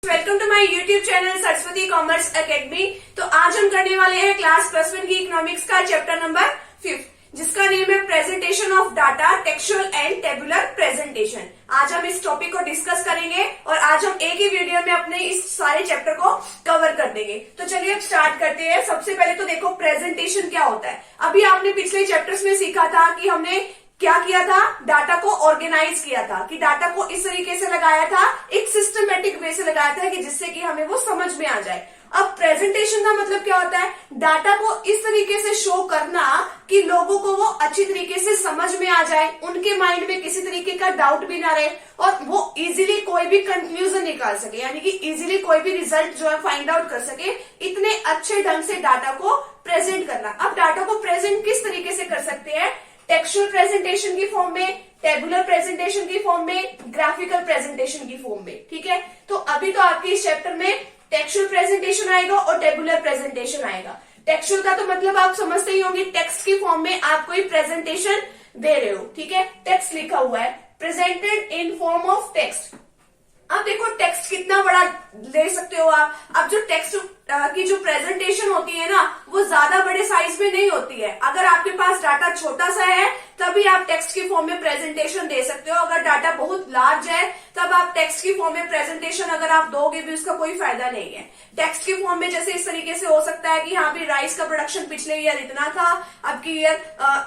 Welcome to my YouTube channel Saraswati commerce academy. तो आज हम करने वाले हैं क्लास +1 की इकोनॉमिक्स का चैप्टर नंबर 5, जिसका नेम है presentation of data, textual and tabular presentation. आज हम इस टॉपिक को डिस्कस करेंगे और आज हम एक ही वीडियो में अपने इस सारे चैप्टर को कवर कर देंगे। तो चलिए अब स्टार्ट करते हैं। सबसे पहले तो देखो प्रेजेंटेशन क्या होता है। अभी आपने पिछले चैप्टर्स में सीखा था कि हमने क्या किया था, डाटा को ऑर्गेनाइज किया था, कि डाटा को इस तरीके से लगाया था, एक सिस्टमेटिक वे से लगाया था कि जिससे कि हमें वो समझ में आ जाए। अब प्रेजेंटेशन का मतलब क्या होता है, डाटा को इस तरीके से शो करना कि लोगों को वो अच्छी तरीके से समझ में आ जाए, उनके माइंड में किसी तरीके का डाउट भी ना रहे और वो इजीली कोई भी कंक्लूजन निकाल सके, यानी कि इजीली कोई भी रिजल्ट जो है फाइंड आउट कर सके। इतने अच्छे ढंग से डाटा को प्रेजेंट करना। अब डाटा को प्रेजेंट किस तरीके से कर सकते हैं, टेक्सचुअल प्रेजेंटेशन की फॉर्म में, टेबुलर प्रेजेंटेशन की फॉर्म में, ग्राफिकल प्रेजेंटेशन की फॉर्म में। ठीक है, तो अभी तो आपके इस चैप्टर में टेक्सचुअल प्रेजेंटेशन आएगा और टेबुलर प्रेजेंटेशन आएगा। टेक्सचुअल का तो मतलब आप समझते ही होंगे, टेक्स्ट की फॉर्म में आप कोई प्रेजेंटेशन दे रहे हो। ठीक है, टेक्स्ट लिखा हुआ है, presented in form of text. अब देखो टेक्स्ट कितना बड़ा ले सकते हो आप। अब जो टेक्स्ट की जो प्रेजेंटेशन होती है ना, वो ज्यादा बड़े साइज में नहीं होती है। अगर आपके पास डाटा छोटा सा है तभी आप टेक्स्ट की फॉर्म में प्रेजेंटेशन दे सकते हो। अगर डाटा बहुत लार्ज है तब आप टेक्स्ट की फॉर्म में प्रेजेंटेशन अगर आप दोगे भी उसका कोई फायदा नहीं है। टेक्स्ट की फॉर्म में जैसे इस तरीके से हो सकता है कि हाँ भी राइस का प्रोडक्शन पिछले ईयर इतना था, अब की ईयर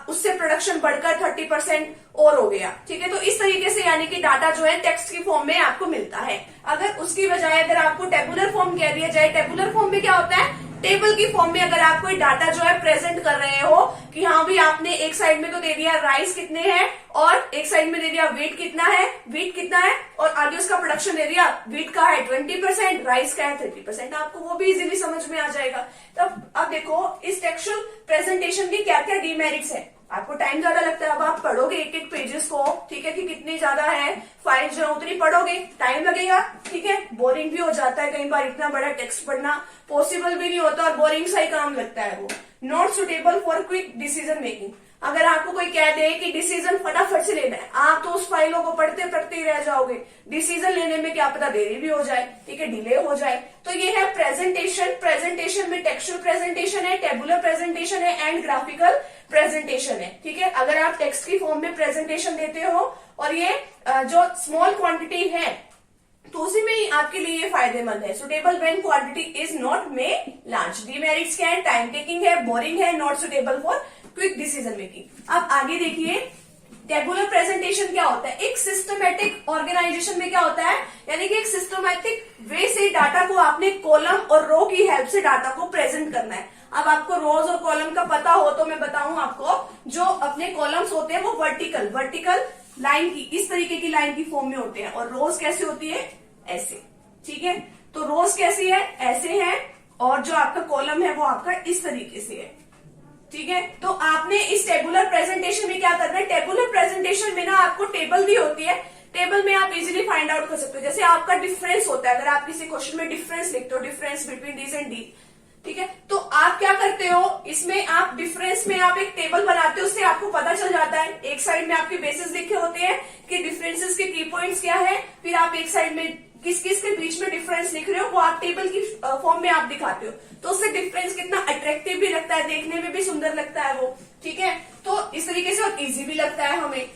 उससे प्रोडक्शन बढ़कर 30% और हो गया। ठीक है, तो इस तरीके से यानी कि डाटा जो है टेक्स्ट की फॉर्म में आपको मिलता है। अगर उसकी बजाय अगर आपको टेबुलर फॉर्म कह दिया जाए, टेबुलर फॉर्म में क्या होता है, टेबल की फॉर्म में अगर आप कोई डाटा जो है प्रेजेंट कर रहे हो कि हाँ भी आपने एक साइड में तो दे दिया राइस कितने हैं और एक साइड में दे दिया वीट कितना है और आगे उसका प्रोडक्शन दे दिया, वीट का है 20%, राइस का है 30%, आपको वो भी इजीली समझ में आ जाएगा। तब अब देखो इस टेक्सचुअल प्रेजेंटेशन की क्या क्या डीमेरिट्स है। आपको टाइम ज्यादा लगता है, अब आप पढ़ोगे एक एक पेजेस को, ठीक है, कि कितनी ज्यादा है, फाइल जो उतनी पढ़ोगे, टाइम लगेगा। ठीक है, बोरिंग भी हो जाता है कई बार, इतना बड़ा टेक्स्ट पढ़ना पॉसिबल भी नहीं होता और बोरिंग सा ही काम लगता है वो। Not suitable for quick decision making. अगर आपको कोई कह दे कि डिसीजन फटाफट से लेना है, आप तो उस फाइलों को पढ़ते पढ़ते ही रह जाओगे। डिसीजन लेने में क्या पता देरी भी हो जाए, ठीक है, डिले हो जाए। तो ये है प्रेजेंटेशन। प्रेजेंटेशन में टेक्सचुअल प्रेजेंटेशन है, टेबुलर प्रेजेंटेशन है एंड ग्राफिकल प्रेजेंटेशन है। ठीक है, अगर आप टेक्स्ट की फॉर्म में प्रेजेंटेशन देते हो और ये जो स्मॉल क्वांटिटी है तो उसी में ही आपके लिए ये फायदेमंद है। Suitable when quantity is not made large. Demerits क्या है, टाइम टेकिंग है, बोरिंग है, not suitable for quick decision making. अब आगे देखिए टेबुलर प्रेजेंटेशन क्या होता है। एक सिस्टमेटिक ऑर्गेनाइजेशन में क्या होता है, यानी कि एक सिस्टमेटिक वे से डाटा को आपने कॉलम और रो की हेल्प से डाटा को प्रेजेंट करना है। अब आपको रोज और कॉलम का पता हो तो मैं बताऊं आपको, जो अपने कॉलम्स होते हैं वो वर्टिकल लाइन की, इस तरीके की लाइन की फॉर्म में होते हैं और रोज कैसे होती है, ऐसे। ठीक है, तो रोज कैसी है, ऐसे है, और जो आपका कॉलम है वो आपका इस तरीके से है। ठीक है, तो आपने इस टेबुलर प्रेजेंटेशन में क्या करना है, टेबुलर प्रेजेंटेशन में ना आपको टेबल भी होती है। टेबल में आप इजीली फाइंड आउट कर सकते हो। जैसे आपका डिफरेंस होता है, अगर आप किसी क्वेश्चन में डिफरेंस लिखते हो, difference between this and D, ठीक है, तो आप क्या करते हो, इसमें आप डिफरेंस में आप एक टेबल बनाते हो, उससे आपको पता चल जाता है। एक साइड में आपके बेसिस लिखे होते हैं कि डिफरेंसेस के की पॉइंट्स क्या है, फिर आप एक साइड में किस किस के बीच में डिफरेंस लिख रहे हो वो आप टेबल की फॉर्म में आप दिखाते हो। तो उससे डिफरेंस कितना अट्रैक्टिव भी लगता है, देखने में भी सुंदर लगता है वो। ठीक है, तो इस तरीके से और इजी भी लगता है हमें।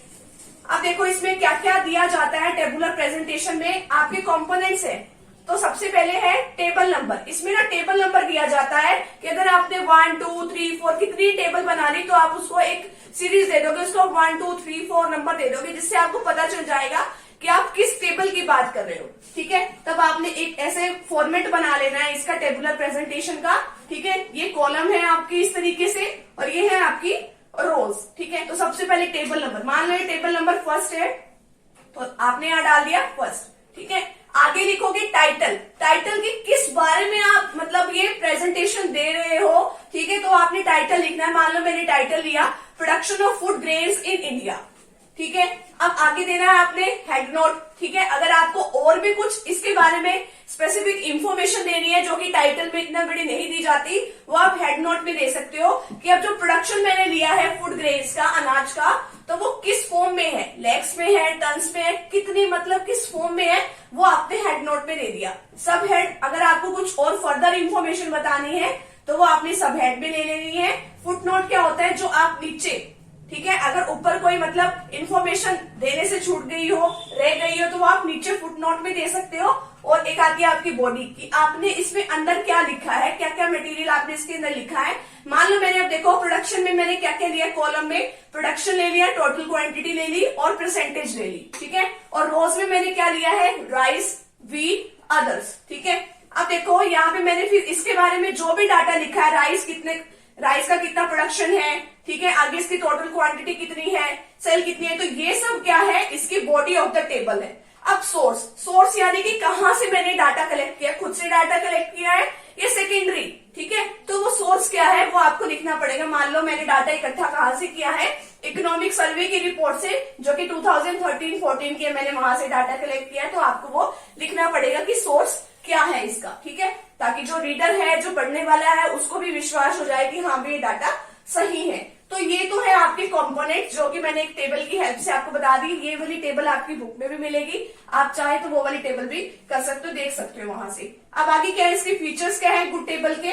अब देखो इसमें क्या क्या दिया जाता है टेबुलर प्रेजेंटेशन में, आपके कॉम्पोनेंट्स है। तो सबसे पहले है टेबल नंबर। इसमें ना टेबल नंबर दिया जाता है कि अगर आपने 1 2 3 4 कितनी टेबल बना ली तो आप उसको एक सीरीज दे दोगे, उसको 1 2 3 4 नंबर दे दोगे, जिससे आपको पता चल जाएगा कि आप किस टेबल की बात कर रहे हो। ठीक है, तब आपने एक ऐसे फॉर्मेट बना लेना है इसका टेबुलर प्रेजेंटेशन का। ठीक है, ये कॉलम है आपकी इस तरीके से और ये है आपकी रोज। ठीक है, तो सबसे पहले टेबल नंबर, मान लो टेबल नंबर फर्स्ट है तो आपने यहां डाल दिया फर्स्ट। ठीक है, आगे लिखोगे टाइटल। टाइटल की किस बारे में आप मतलब ये प्रेजेंटेशन दे रहे हो। ठीक है, तो आपने टाइटल लिखना है। मान लो मैंने टाइटल लिया production of food grains in India. ठीक है। अब आगे देना है आपने हेड नोट, ठीक है। अगर आपको और भी कुछ इसके बारे में स्पेसिफिक इंफॉर्मेशन देनी है जो कि टाइटल में इतना बड़ी नहीं दी जाती, वो आप हेड नोट में दे सकते हो कि अब जो प्रोडक्शन मैंने लिया है फूड ग्रेन्स का, अनाज का, तो वो किस फॉर्म में है, लैक्स में है, टन्स में है, कितनी मतलब किस फॉर्म में है, वो आपने हेड नोट में दे दिया। सब हेड, अगर आपको कुछ और फर्दर इंफॉर्मेशन बतानी है तो वो आपने सब हेड में ले लेनी है। फुट नोट क्या होता है, जो आप नीचे, ठीक है, अगर ऊपर कोई मतलब इंफॉर्मेशन देने से छूट गई हो, रह गई हो, तो वो आप नीचे फुट नोट में दे सकते हो। और एक आती है आपकी बॉडी की, आपने इसमें अंदर क्या लिखा है, क्या क्या मटेरियल आपने इसके अंदर लिखा है। मान लो मैंने, अब देखो प्रोडक्शन में मैंने क्या क्या लिया, कॉलम में प्रोडक्शन ले लिया, टोटल क्वांटिटी ले ली और परसेंटेज ले ली, ठीक है। और रोज में मैंने क्या लिया है, राइस, व्हीट, अदर्स, ठीक है। अब देखो यहाँ पे मैंने फिर इसके बारे में जो भी डाटा लिखा है, राइस का कितना प्रोडक्शन है, ठीक है, आगे इसकी टोटल क्वांटिटी कितनी है, सेल कितनी है, तो ये सब क्या है, इसकी बॉडी ऑफ द टेबल है। अब सोर्स यानी कि कहां से मैंने डाटा कलेक्ट किया, खुद से डाटा कलेक्ट किया है या सेकेंडरी, ठीक है। तो वो सोर्स क्या है वो आपको लिखना पड़ेगा। मान लो मैंने डाटा इकट्ठा कहां से किया है, इकोनॉमिक सर्वे की रिपोर्ट से, जो कि 2013-14 की मैंने वहां से डाटा कलेक्ट किया है, तो आपको वो लिखना पड़ेगा कि सोर्स क्या है इसका, ठीक है, ताकि जो रीडर है, जो पढ़ने वाला है, उसको भी विश्वास हो जाए कि हाँ भी ये डाटा सही है। तो ये तो है आपके कंपोनेंट, जो कि मैंने एक टेबल की हेल्प से आपको बता दी। ये वाली टेबल आपकी बुक में भी मिलेगी, आप चाहे तो वो वाली टेबल भी कर सकते हो, देख सकते हो वहां से। अब आगे क्या है, इसके फीचर्स क्या है, गुड टेबल के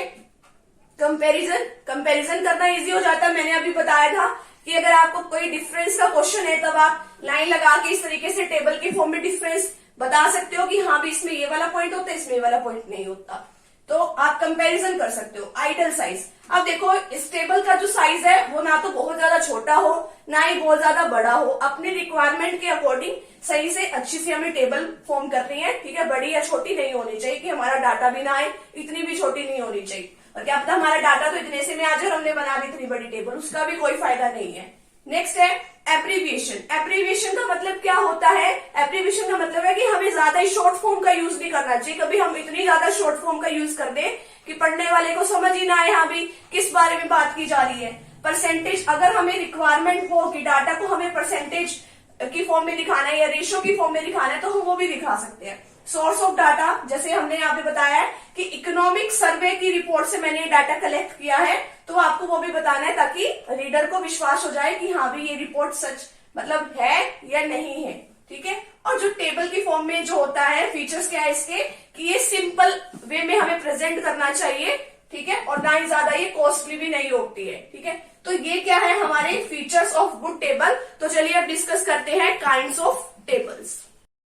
कंपैरिजन करना इजी हो जाता है। मैंने अभी बताया था कि अगर आपको कोई डिफरेंस का क्वेश्चन है, तब आप लाइन लगा के इस तरीके से टेबल के फॉर्म में डिफरेंस बता सकते हो कि हाँ भी इसमें ये वाला पॉइंट होता है, इसमें ये वाला पॉइंट नहीं होता, तो आप कंपैरिजन कर सकते हो। आइडल साइज, अब देखो इस टेबल का जो साइज है वो ना तो बहुत ज्यादा छोटा हो, ना ही बहुत ज्यादा बड़ा हो, अपने रिक्वायरमेंट के अकॉर्डिंग सही से अच्छी सी हमें टेबल फॉर्म करनी है, ठीक है। बड़ी या छोटी नहीं होनी चाहिए कि हमारा डाटा भी ना आए, इतनी भी छोटी नहीं होनी चाहिए, और क्या पता हमारा डाटा तो इतने से में आ जाए और हमने बना दी इतनी बड़ी टेबल, उसका भी कोई फायदा नहीं है। नेक्स्ट है एब्रीविएशन। एब्रीविएशन का मतलब क्या होता है, एब्रीविएशन का मतलब है कि हमें ज्यादा ही शॉर्ट फॉर्म का यूज नहीं करना चाहिए। कभी हम इतनी ज्यादा शॉर्ट फॉर्म का यूज कर दें कि पढ़ने वाले को समझ ही ना आए हाँ भी किस बारे में बात की जा रही है। परसेंटेज, अगर हमें रिक्वायरमेंट हो कि डाटा को हमें परसेंटेज की फॉर्म में दिखाना है या रेशियो की फॉर्म में दिखाना है, तो हम वो भी दिखा सकते हैं। सोर्स ऑफ डाटा, जैसे हमने यहाँ पे बताया है कि इकोनॉमिक सर्वे की रिपोर्ट से मैंने डाटा कलेक्ट किया है, तो आपको वो भी बताना है ताकि रीडर को विश्वास हो जाए कि हाँ भी ये रिपोर्ट सच मतलब है या नहीं है, ठीक है। और जो टेबल की फॉर्म में जो होता है, फीचर्स क्या है इसके, कि ये सिंपल वे में हमें प्रेजेंट करना चाहिए, ठीक है, और ना ही ज्यादा ये कॉस्टली भी नहीं होती है, ठीक है। तो ये क्या है हमारे फीचर्स ऑफ गुड टेबल। तो चलिए अब डिस्कस करते हैं काइंड्स ऑफ टेबल्स।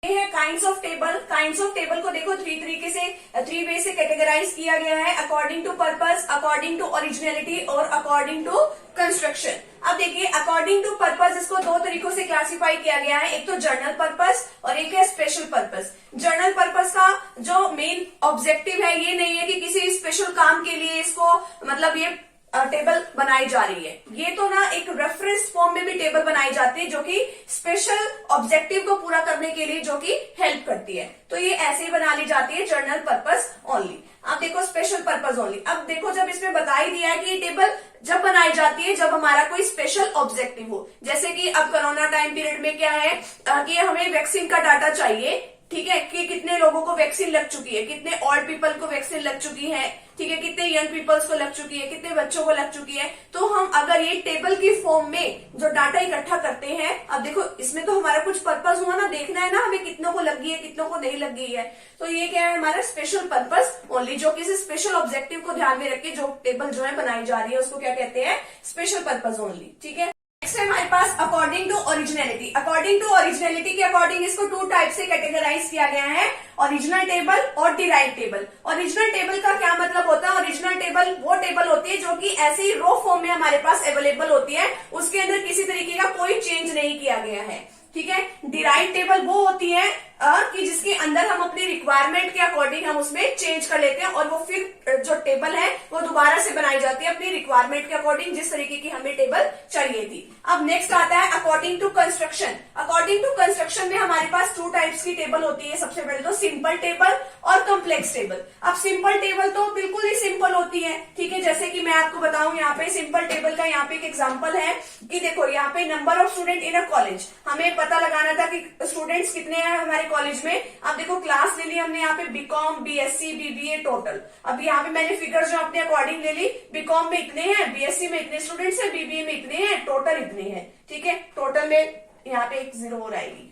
ये है kinds of table. Kinds of table को देखो थ्री वे से कैटेगराइज किया गया है, according to purpose, according to originality और अकॉर्डिंग टू कंस्ट्रक्शन। अब देखिए अकॉर्डिंग टू पर्पस, इसको दो तरीकों से क्लासिफाई किया गया है, एक तो जर्नल पर्पस और एक है स्पेशल पर्पस। जर्नल पर्पस का जो मेन ऑब्जेक्टिव है ये नहीं है कि किसी स्पेशल काम के लिए इसको मतलब ये टेबल बनाई जा रही है, ये तो ना एक रेफरेंस फॉर्म में भी टेबल बनाई जाती है जो कि स्पेशल ऑब्जेक्टिव को पूरा करने के लिए जो कि हेल्प करती है, तो ये ऐसे ही बना ली जाती है जर्नल पर्पस ओनली। अब देखो स्पेशल पर्पस ओनली। अब देखो जब इसमें बता ही दिया है कि ये टेबल जब बनाई जाती है जब हमारा कोई स्पेशल ऑब्जेक्टिव हो, जैसे कि अब कोरोना टाइम पीरियड में क्या है कि हमें वैक्सीन का डाटा चाहिए, ठीक है, कि कितने लोगों को वैक्सीन लग चुकी है, कितने ओल्ड पीपल को वैक्सीन लग चुकी है, ठीक है, कितने यंग पीपल्स को लग चुकी है, कितने बच्चों को लग चुकी है। तो हम अगर ये टेबल की फॉर्म में जो डाटा इकट्ठा करते हैं, अब देखो इसमें तो हमारा कुछ पर्पस हुआ ना, देखना है ना हमें कितनों को लग गई है कितनों को नहीं लग गई है, तो ये क्या है हमारा स्पेशल पर्पस ओनली, जो किसी स्पेशल ऑब्जेक्टिव को ध्यान में रख के जो टेबल जो है बनाई जा रही है उसको क्या कहते हैं, स्पेशल पर्पस ओनली, ठीक है। नेक्स्ट है हमारे पास according to originality. According to originality के अकॉर्डिंग इसको टू टाइप से कैटेगराइज किया गया है, ओरिजिनल टेबल और डिराइव टेबल। ओरिजिनल टेबल का क्या मतलब होता है, ओरिजिनल टेबल वो टेबल होती है जो कि ऐसी रो फॉर्म में हमारे पास अवेलेबल होती है, उसके अंदर किसी तरीके का कोई चेंज नहीं किया गया है, ठीक है। डिराइव टेबल वो होती है कि जिसके अंदर हम अपनी रिक्वायरमेंट के अकॉर्डिंग हम उसमें चेंज कर लेते हैं और वो फिर जो टेबल है वो दोबारा से बनाई जाती है अपनी रिक्वायरमेंट के अकॉर्डिंग, जिस तरीके की हमें टेबल चाहिए थी। अब नेक्स्ट आता है according to construction. According to construction में हमारे पास 2 टाइप्स की टेबल होती है। सबसे पहले तो सिंपल टेबल और कॉम्प्लेक्स टेबल। अब सिंपल टेबल तो बिल्कुल ही सिंपल होती है, ठीक है। जैसे कि मैं आपको बताऊं, यहाँ पे सिंपल टेबल का यहाँ पे एक एग्जांपल है कि देखो यहाँ पे number of student in a college, हमें पता लगाना था कि स्टूडेंट्स कितने हैं हमारे कॉलेज में। अब देखो क्लास ले ली हमने यहाँ पे बीकॉम, बीएससी, बीबीए टोटल। अब यहाँ पे मैंने फिगर जो अपने अकॉर्डिंग ले ली, बीकॉम में इतने हैं, बीएससी में इतने स्टूडेंट्स हैं, बीबीए में इतने हैं, टोटल इतने हैं, ठीक है। टोटल में यहाँ पे एक 0 और आएगी।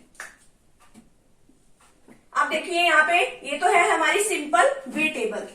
अब देखिए यहाँ पे ये तो है हमारी सिंपल वी टेबल।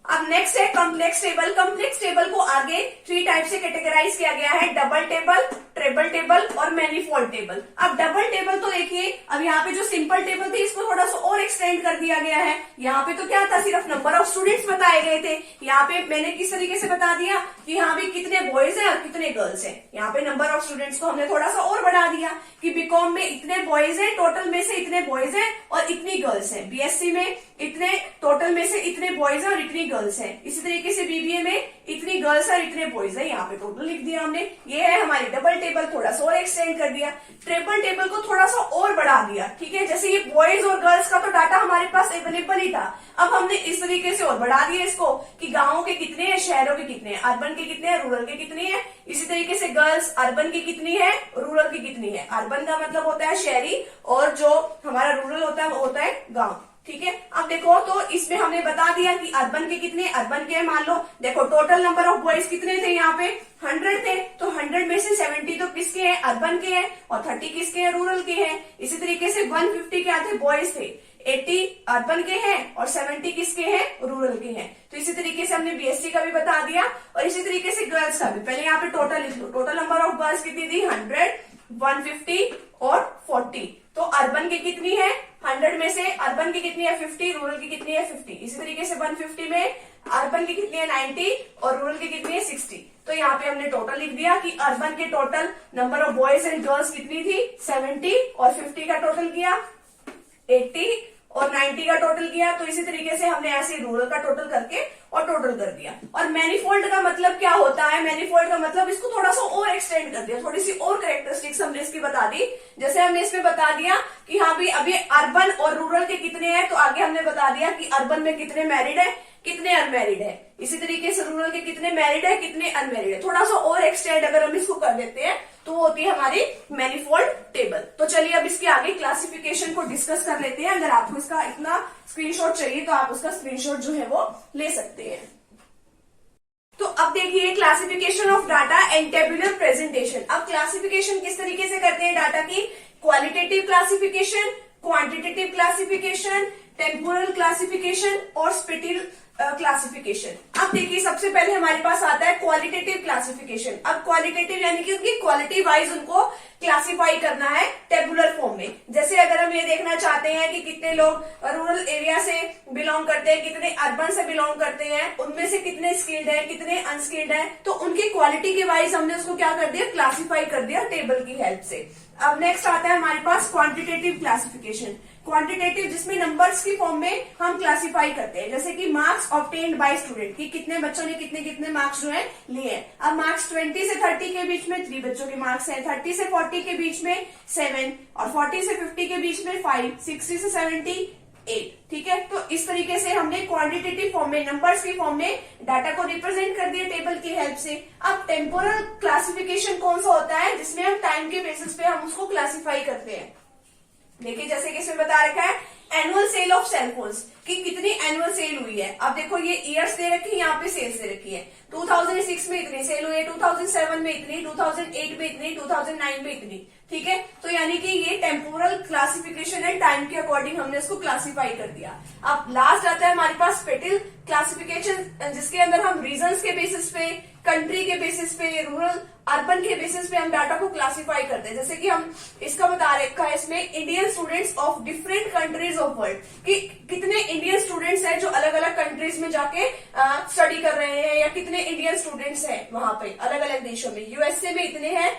अब नेक्स्ट है कॉम्प्लेक्स टेबल। कॉम्प्लेक्स टेबल को आगे 3 टाइप से कैटेगराइज किया गया है, डबल टेबल, ट्रिपल टेबल और मैनीफोल्ड टेबल। अब डबल टेबल तो देखिए, अब यहाँ पे जो सिंपल टेबल थी इसको थोड़ा सा और एक्सटेंड कर दिया गया है। यहाँ पे तो क्या था, सिर्फ नंबर ऑफ स्टूडेंट्स बताए गए थे। यहाँ पे मैंने किस तरीके से बता दिया कि यहाँ पे कितने बॉयज हैं और कितने गर्ल्स हैं। यहाँ पे नंबर ऑफ स्टूडेंट्स को हमने थोड़ा सा और बढ़ा दिया कि बीकॉम में इतने बॉयज हैं, टोटल में से इतने बॉयज हैं और इतनी गर्ल्स हैं। बीएससी में इतने, टोटल में से इतने बॉयज हैं और इतनी गर्ल्स हैं। इसी तरीके से बीबीए में इतनी गर्ल्स और इतने बॉयज हैं। यहाँ पे टोटल लिख दिया हमने। ये है हमारी डबल टेबल, थोड़ा सा और एक्सटेंड कर दिया। ट्रिपल टेबल को थोड़ा सा और बढ़ा दिया, ठीक है। जैसे ये बॉयज और गर्ल्स का तो डाटा हमारे पास अवेलेबल ही था, अब हमने इस तरीके से और बढ़ा दिया इसको कि गांवों के कितने हैं, शहरों के कितने हैं, अर्बन के कितने हैं, रूरल के कितने हैं। इसी तरीके से गर्ल्स अर्बन की कितनी है, रूरल की कितनी है। अर्बन का मतलब होता है शहरी और जो हमारा रूरल होता है वो होता है गांव, ठीक है। अब देखो तो इसमें हमने बता दिया कि अर्बन के कितने, अर्बन के मान लो देखो टोटल नंबर ऑफ बॉयज कितने थे, यहाँ पे 100 थे, तो 100 में से 70 तो किसके हैं, अर्बन के हैं, और 30 किसके हैं, रूरल के हैं। इसी तरीके से 150 क्या थे, बॉयज थे, 80 अर्बन के हैं और 70 किसके हैं, रूरल के हैं। तो इसी तरीके से हमने बीएससी का भी बता दिया और इसी तरीके से गर्ल्स का भी। पहले यहाँ पे टोटल लिख लो, टोटल नंबर ऑफ गर्ल्स कितनी थी, 100, 150 और 40। तो अर्बन की कितनी है, 100 में से अर्बन की कितनी है 50, रूरल की कितनी है 50। इसी तरीके से 150 में अर्बन की कितनी है 90 और रूरल की कितनी है 60। तो यहाँ पे हमने टोटल लिख दिया कि अर्बन के total number of boys and girls कितनी थी, 70 और 50 का टोटल किया 80 और 90 का टोटल किया। तो इसी तरीके से हमने ऐसे रूरल का टोटल करके और टोटल कर दिया। और मैनीफोल्ड का मतलब क्या होता है, मैनीफोल्ड का मतलब इसको थोड़ा सा और एक्सटेंड कर दिया, थोड़ी सी और कैरेक्टरिस्टिक्स हमने इसकी बता दी। जैसे हमने इसमें बता दिया कि हाँ भी अभी अर्बन और रूरल के कितने हैं, तो आगे हमने बता दिया कि अर्बन में कितने मैरिड है, कितने अनमैरिड है। इसी तरीके से रूरल के कितने मैरिड है, कितने अनमैरिड है। थोड़ा सा और एक्सटेंड अगर हम इसको कर देते हैं तो वो होती है हमारी मैनीफोल्ड टेबल। तो चलिए अब इसके आगे क्लासिफिकेशन को डिस्कस कर लेते हैं। अगर आपको इसका इतना स्क्रीनशॉट चाहिए तो आप उसका स्क्रीनशॉट जो है वो ले सकते हैं। तो अब देखिए classification of data and tabular presentation. अब क्लासिफिकेशन किस तरीके से करते हैं डाटा की, qualitative classification, quantitative classification, temporal classification और स्पेटियल क्लासिफिकेशन। अब देखिए सबसे पहले हमारे पास आता है क्वालिटेटिव क्लासिफिकेशन। अब क्वालिटेटिव यानी कि उनकी क्वालिटी वाइज उनको क्लासिफाई करना है टेबुलर फॉर्म में। जैसे अगर हम ये देखना चाहते हैं कि कितने लोग रूरल एरिया से बिलोंग करते हैं, कितने अर्बन से बिलोंग करते हैं, उनमें से कितने स्किल्ड है, कितने अनस्किल्ड है, तो उनकी क्वालिटी के वाइज हमने उसको क्या कर दिया, क्लासिफाई कर दिया टेबल की हेल्प से। अब नेक्स्ट आता है हमारे पास क्वांटिटेटिव क्लासिफिकेशन। क्वांटिटेटिव जिसमें नंबर्स की फॉर्म में हम क्लासिफाई करते हैं, जैसे कि मार्क्स ऑब्टेन्ड बाय स्टूडेंट, कि कितने बच्चों ने कितने कितने मार्क्स जो है लिए हैं। अब मार्क्स 20 से 30 के बीच में 3 बच्चों के मार्क्स हैं, 30 से 40 के बीच में 7 और 40 से 50 के बीच में 5, 60 से 70 8। ठीक है, तो इस तरीके से हमने क्वांटिटेटिव फॉर्म में, नंबर्स की फॉर्म में डाटा को रिप्रेजेंट कर दिया टेबल की हेल्प से। अब टेम्पोरल क्लासिफिकेशन कौन सा होता है, जिसमें हम टाइम के बेसिस पे हम उसको क्लासिफाई करते हैं। देखिए जैसे कि इसमें बता रखा है एनुअल सेल ऑफ सेलफोन्स, कि कितनी एनुअल सेल हुई है। अब देखो ये ईयर्स दे रखी है, यहाँ पे सेल्स दे रखी है। 2006 में इतनी सेल हुई है, 2007 में इतनी, 2008 में इतनी, 2009 में इतनी। ठीक है, तो यानी कि ये टेम्पोरल क्लासिफिकेशन है, टाइम के अकॉर्डिंग हमने इसको क्लासिफाई कर दिया। अब लास्ट आता है हमारे पास स्पेटियल क्लासिफिकेशन, जिसके अंदर हम रीजन्स के बेसिस पे, कंट्री के बेसिस पे, रूरल अर्बन के बेसिस पे हम डाटा को क्लासिफाई करते हैं। जैसे कि हम इसका बता रखा है इसमें Indian students of different countries of world, कि कितने इंडियन स्टूडेंट्स हैं जो अलग अलग कंट्रीज में जाके स्टडी कर रहे हैं, या कितने इंडियन स्टूडेंट्स हैं वहां पे अलग अलग देशों में। यूएसए में इतने हैं,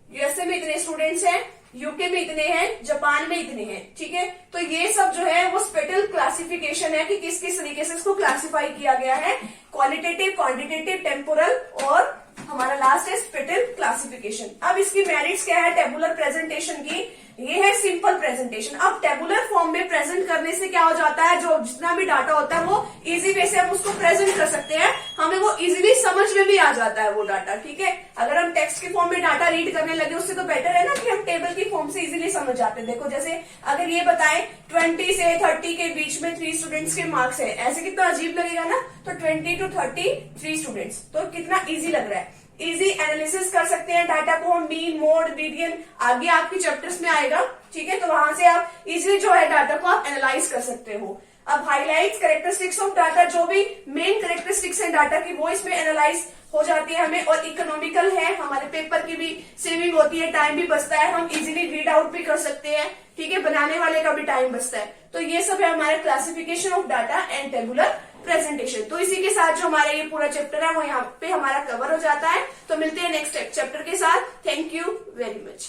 यूएसए में इतने स्टूडेंट्स हैं, यूके में इतने हैं, जापान में इतने हैं, ठीक है। तो ये सब जो है वो स्पेटल क्लासिफिकेशन है कि किस किस तरीके से इसको क्लासिफाई किया गया है, क्वालिटेटिव, क्वांटिटेटिव, टेम्पोरल और हमारा लास्ट है स्पेटल क्लासिफिकेशन। अब इसकी मेरिट्स क्या है टेबुलर प्रेजेंटेशन की, ये है सिंपल प्रेजेंटेशन। अब टेबुलर फॉर्म में प्रेजेंट करने से क्या हो जाता है, जो जितना भी डाटा होता है वो इजी वे से हम उसको प्रेजेंट कर सकते हैं, हमें वो इजीली समझ में भी आ जाता है वो डाटा, ठीक है। अगर हम टेक्स्ट के फॉर्म में डाटा रीड करने लगे उससे तो बेटर है ना कि हम टेबल की फॉर्म से इजीली समझ जाते हैं। देखो जैसे अगर ये बताए 20 से 30 के बीच में 3 स्टूडेंट्स के मार्क्स है, ऐसे कितना अजीब लगेगा ना। तो 20 to 30 3 स्टूडेंट्स, तो कितना इजी लग रहा है। इजी एनालिसिस कर सकते हैं डाटा को हम, मीन, मोड, मीडियन आगे आपके चैप्टर्स में आएगा, ठीक है। तो वहां से आप इजीली जो है डाटा को आप एनालाइज कर सकते हो। अब हाईलाइट कैरेक्टरिस्टिक्स ऑफ डाटा, जो भी मेन कैरेक्टरिस्टिक्स है डाटा की वो इसमें एनालाइज हो जाती है हमें, और इकोनॉमिकल है, हमारे पेपर की भी सेविंग होती है, टाइम भी बचता है, हम इजीली रीड आउट भी कर सकते हैं, ठीक है, बनाने वाले का भी टाइम बचता है। तो ये सब है हमारे classification of data and tabular presentation. तो इसी के साथ जो हमारा ये पूरा चैप्टर है वो यहाँ पे हमारा कवर हो जाता है। तो मिलते हैं नेक्स्ट चैप्टर के साथ। Thank you very much.